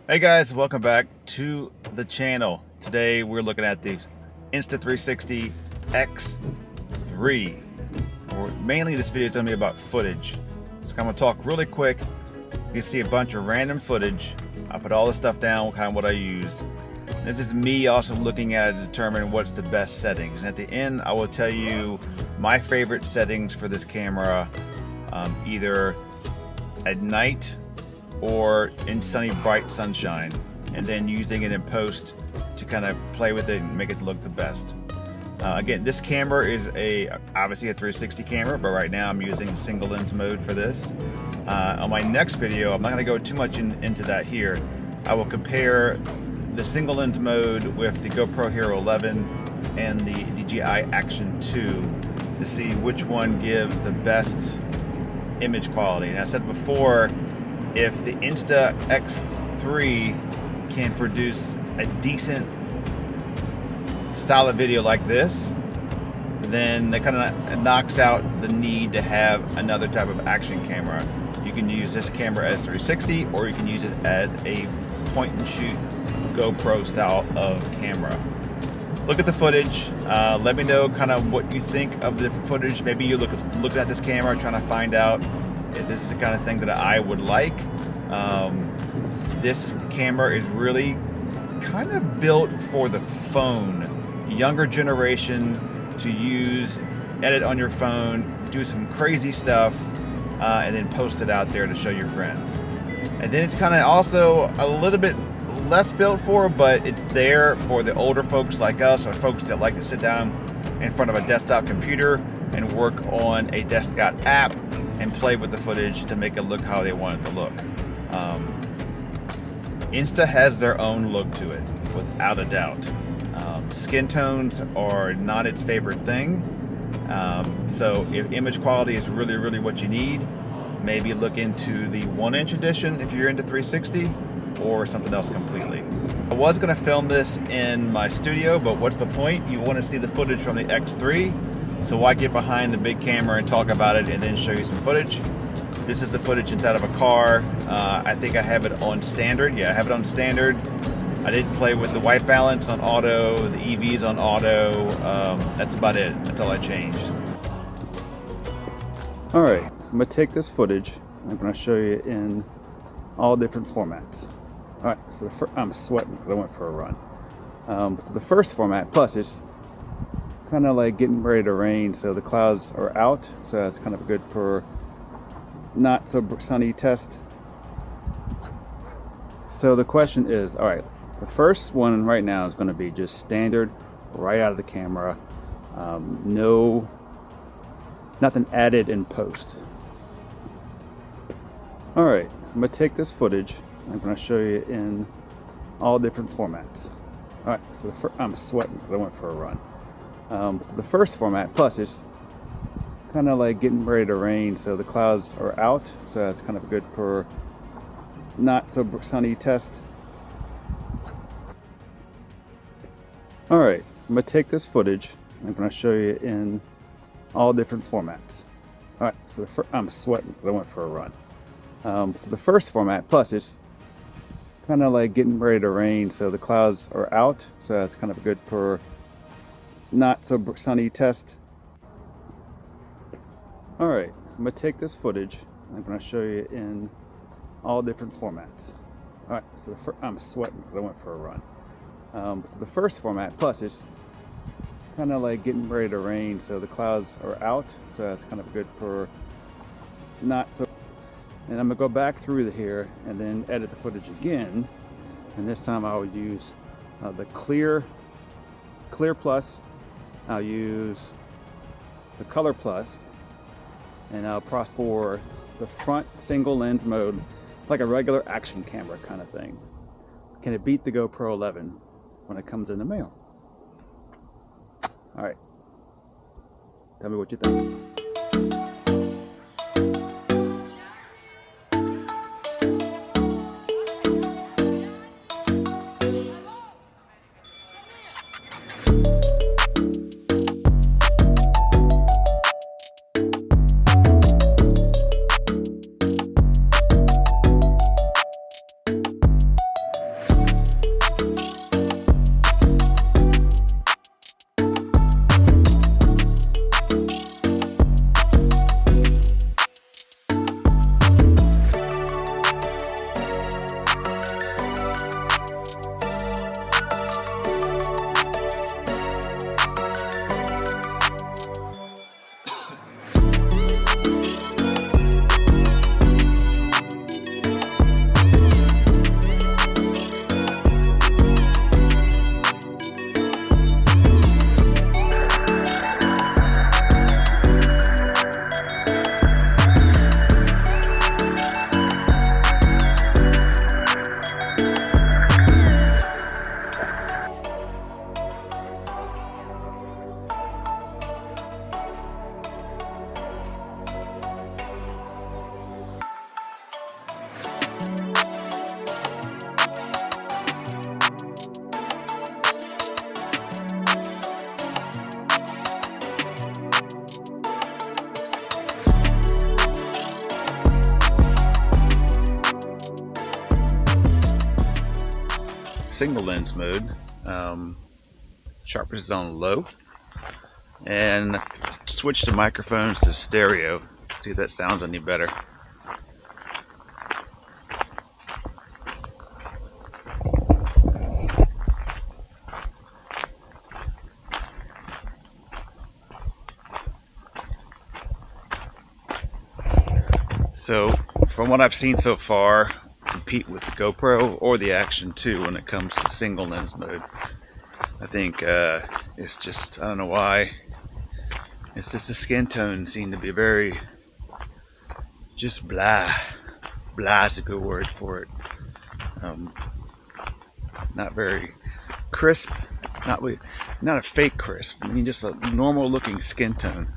Hey guys, welcome back to the channel. Today we're looking at the Insta360 X3. Mainly this video is going to be about footage. So I'm going to talk really quick. You can see a bunch of random footage. I put all the stuff down, kind of what I use. This is me also looking at it to determine what's the best settings. And at the end I will tell you my favorite settings for this camera, either at night or in sunny bright sunshine, and then using it in post to kind of play with it and make it look the best. Again, this camera is obviously a 360 camera, but right now I'm using single lens mode for this. On my next video, I'm not going to go too much into that here. I will compare the single lens mode with the GoPro Hero 11 and the DJI Action 2 to see which one gives the best image quality. And I said before, if the Insta X3 can produce a decent style of video like this, then that kind of knocks out the need to have another type of action camera. You can use this camera as 360, or you can use it as a point and shoot GoPro style of camera. Look at the footage. Let me know kind of what you think of the different footage. Maybe you're looking at this camera trying to find out if this is the kind of thing that I would like. This camera is really kind of built for the phone, younger generation, to use, edit on your phone, do some crazy stuff, and then post it out there to show your friends. And then it's kind of also a little bit less built for, but it's there for the older folks like us, or folks that like to sit down in front of a desktop computer and work on a desktop app and play with the footage to make it look how they want it to look. Insta has their own look to it, without a doubt. Skin tones are not its favorite thing. So if image quality is really what you need, maybe look into the 1-inch edition if you're into 360, or something else completely. I was gonna film this in my studio, but what's the point? You wanna see the footage from the X3, so why get behind the big camera and talk about it and then show you some footage? This is the footage inside of a car. I think I have it on standard. Yeah, I have it on standard. I didn't play with the white balance on auto, the EVs on auto. That's about it. That's all I changed. All right, I'm gonna take this footage. I'm gonna show you in all different formats. All right, so I'm sweating because I went for a run. So the first format, plus it's kind of like getting ready to rain, so the clouds are out, so it's kind of good for not so sunny test. So the question is, all right, the first one right now is going to be just standard, right out of the camera, nothing added in post. All right, I'm going to take this footage. I'm going to show you in all different formats. All right, so I'm sweating because I went for a run. So the first format, plus it's kind of like getting ready to rain, so the clouds are out, so it's kind of good for not so sunny test. All right, I'm going to take this footage. I'm going to show you in all different formats. All right, so I'm sweating because I went for a run. So the first format, plus it's kind of like getting ready to rain, so the clouds are out, so it's kind of good for not so sunny test. All right, I'm going to take this footage. I'm going to show you in all different formats. All right, so I'm sweating because I went for a run. So the first format, plus it's kind of like getting ready to rain, so the clouds are out, so it's kind of good for not so. And I'm going to go back through here and then edit the footage again, and this time I'll use the clear plus. I'll use the color plus, and I'll process for the front single lens mode, like a regular action camera kind of thing. Can it beat the GoPro 11 when it comes in the mail? All right, tell me what you think. single lens mode. Sharpness is on low, and switch the microphones to stereo. See if that sounds any better. So from what I've seen so far, compete with the GoPro or the Action 2 when it comes to single lens mode. I think it's just, I don't know why, it's just the skin tone seemed to be very, just blah. Blah is a good word for it. Not very crisp, not a fake crisp, I mean just a normal looking skin tone.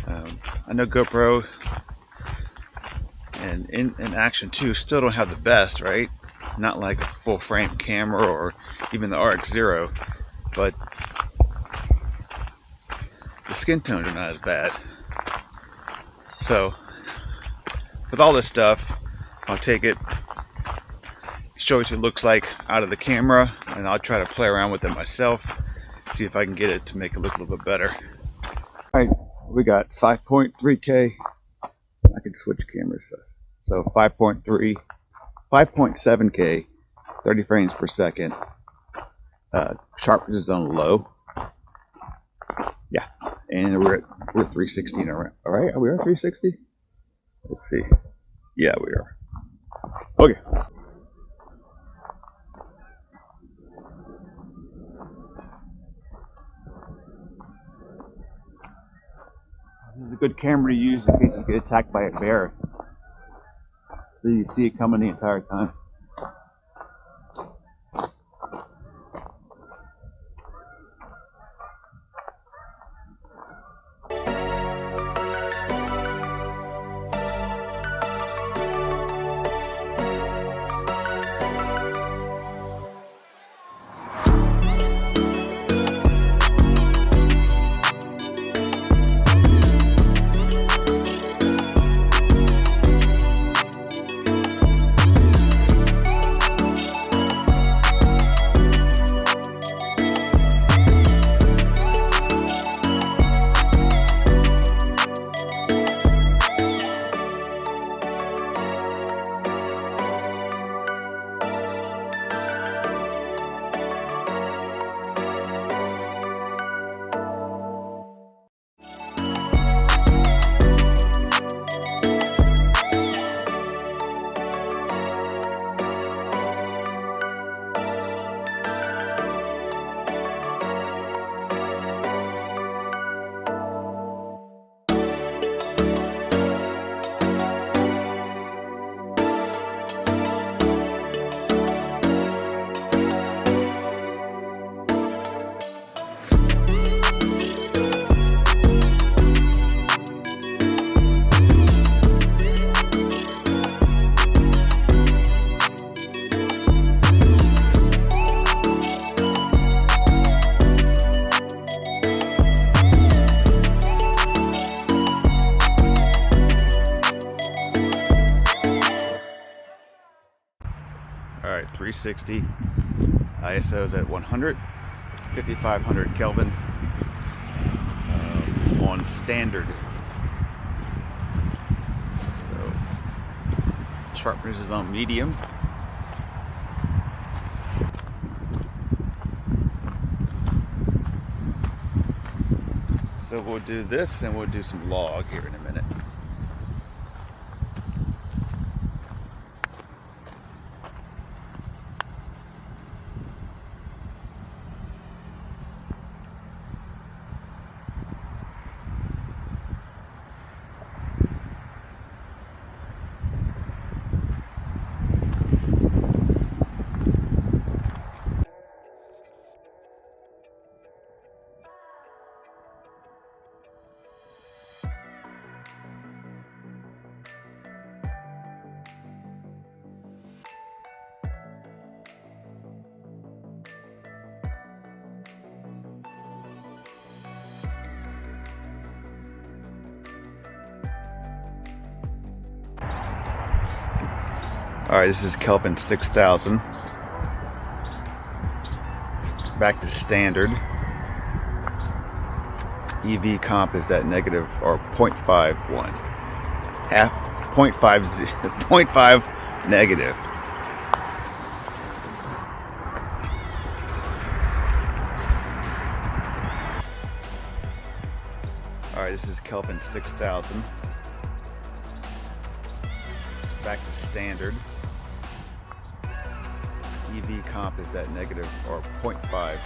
I know GoPro and in Action 2 still don't have the best, right? Not like a full frame camera or even the RX0, but the skin tones are not as bad. So with all this stuff, I'll take it, show you what it looks like out of the camera, and I'll try to play around with it myself, see if I can get it to make it look a little bit better. All right, we got 5.3K. I can switch cameras. So 5.7K, 30 frames per second. Sharpness is on low. Yeah, and we're 360 now. All right, are we on 360? Let's see. Yeah, we are. Okay. This is a good camera to use in case you get attacked by a bear. So you see it coming the entire time. All right, 360. ISO is at 100, 5500 Kelvin on standard. So sharpness is on medium. So we'll do this and we'll do some log here in a minute. All right, this is Kelvin 6000. back to standard. EV comp is at negative or 0.51. Half 0.5 negative. Alright, this is Kelvin 6000. Back to standard. EV comp is at negative or 0.51.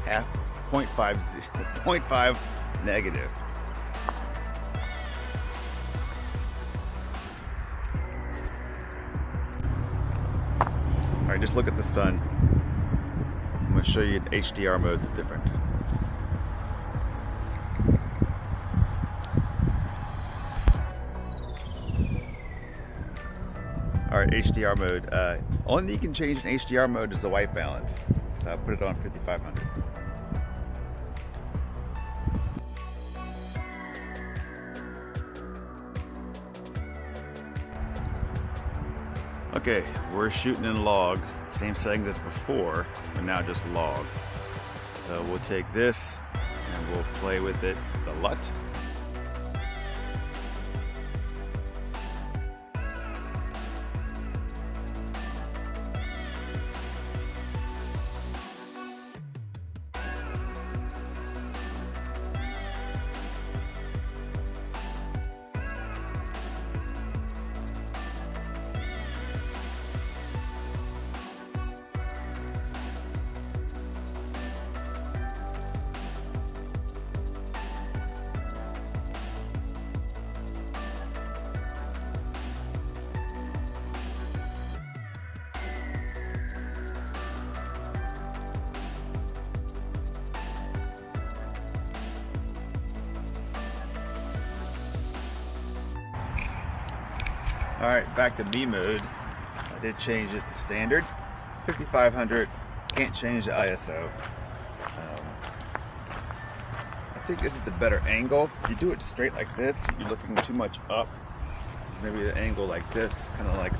Half 0.5 negative. Alright, just look at the sun. I'm going to show you in HDR mode the difference. Alright, HDR mode. Only thing you can change in HDR mode is the white balance. So I put it on 5500. Okay, we're shooting in log. Same settings as before, but now just log. So we'll take this and we'll play with it the LUT. Alright, back to V mode. I did change it to standard. 5500, can't change the ISO. I think this is the better angle. If you do it straight like this, you're looking too much up. Maybe the angle like this, kind of like.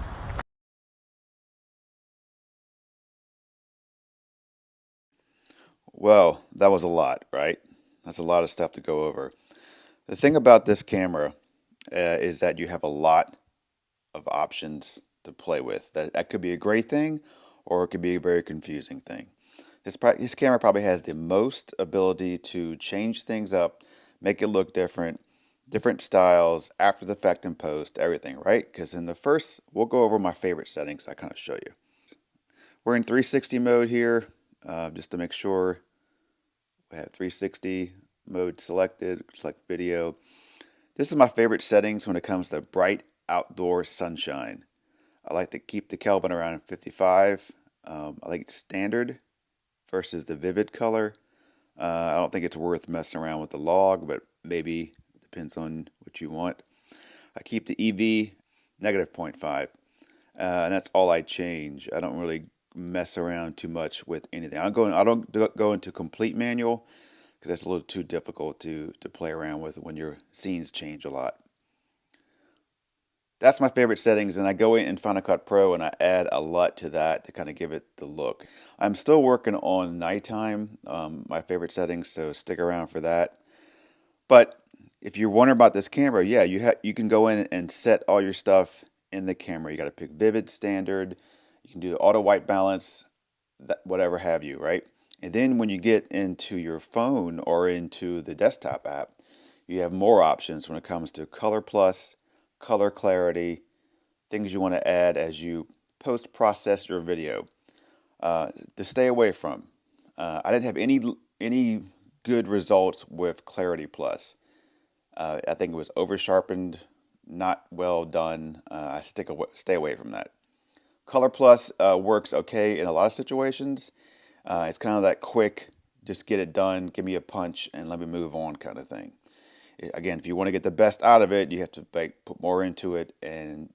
Well, that was a lot, right? That's a lot of stuff to go over. The thing about this camera is that you have a lot of options to play with. That could be a great thing, or it could be a very confusing thing. This camera probably has the most ability to change things up, make it look different, different styles, after the fact and post, everything, right? Because in the first, we'll go over my favorite settings. I kind of show you. We're in 360 mode here, just to make sure we have 360 mode selected, select video. This is my favorite settings when it comes to bright outdoor sunshine. I like to keep the Kelvin around 55. I like standard versus the vivid color. I don't think it's worth messing around with the log, but maybe it depends on what you want. I keep the EV negative 0.5, and that's all I change. I don't really mess around too much with anything. I don't go into complete manual because that's a little too difficult to play around with when your scenes change a lot. That's my favorite settings, and I go in Final Cut Pro and I add a LUT to that to kind of give it the look. I'm still working on nighttime, my favorite settings, so stick around for that. But if you're wondering about this camera, yeah, you can go in and set all your stuff in the camera. You got to pick vivid, standard. You can do auto white balance, whatever have you, right? And then when you get into your phone or into the desktop app, you have more options when it comes to color plus, color clarity, things you want to add as you post-process your video to stay away from. I didn't have any good results with Clarity Plus. I think it was over-sharpened, not well done. I stay away from that. Color Plus works okay in a lot of situations. It's kind of that quick, just get it done, give me a punch, and let me move on kind of thing. Again, if you want to get the best out of it, you have to put more into it and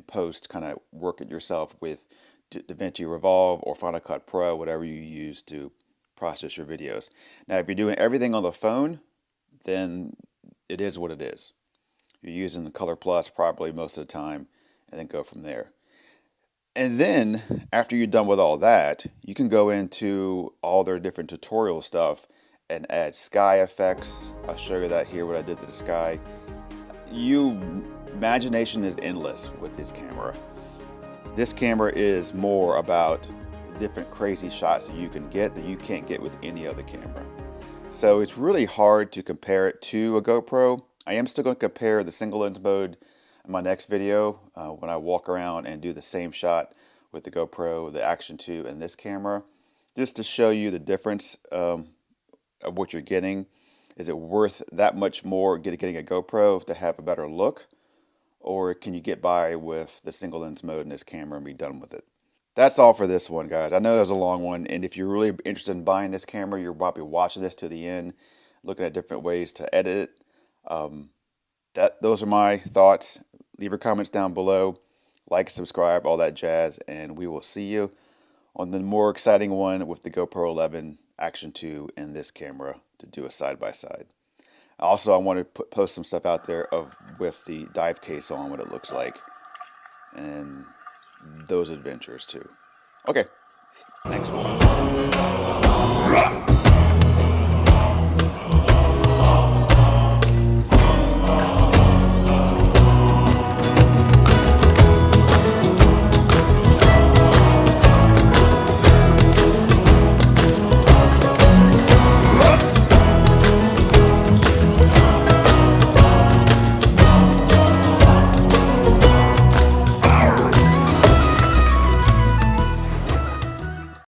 post, kind of work it yourself with DaVinci Revolve or Final Cut Pro, whatever you use to process your videos. Now, if you're doing everything on the phone, then it is what it is. You're using the Color Plus probably most of the time, and then go from there. And then after you're done with all that, you can go into all their different tutorial stuff and add sky effects. I'll show you that here, what I did to the sky. Imagination is endless with this camera. This camera is more about different crazy shots that you can get that you can't get with any other camera. So it's really hard to compare it to a GoPro. I am still going to compare the single lens mode in my next video when I walk around and do the same shot with the GoPro, the Action 2, and this camera, just to show you the difference of what you're getting. Is it worth that much more getting a GoPro to have a better look, or can you get by with the single lens mode in this camera and be done with it? That's all for this one, guys. I know that was a long one, and if you're really interested in buying this camera, you're probably watching this to the end, looking at different ways to edit it. Those are my thoughts. Leave your comments down below. Like, subscribe, all that jazz, and we will see you on the more exciting one with the GoPro 11 Action 2 and this camera to do a side-by-side. Also, I want to post some stuff out there with the dive case on, what it looks like, and those adventures too. Okay, thanks for watching.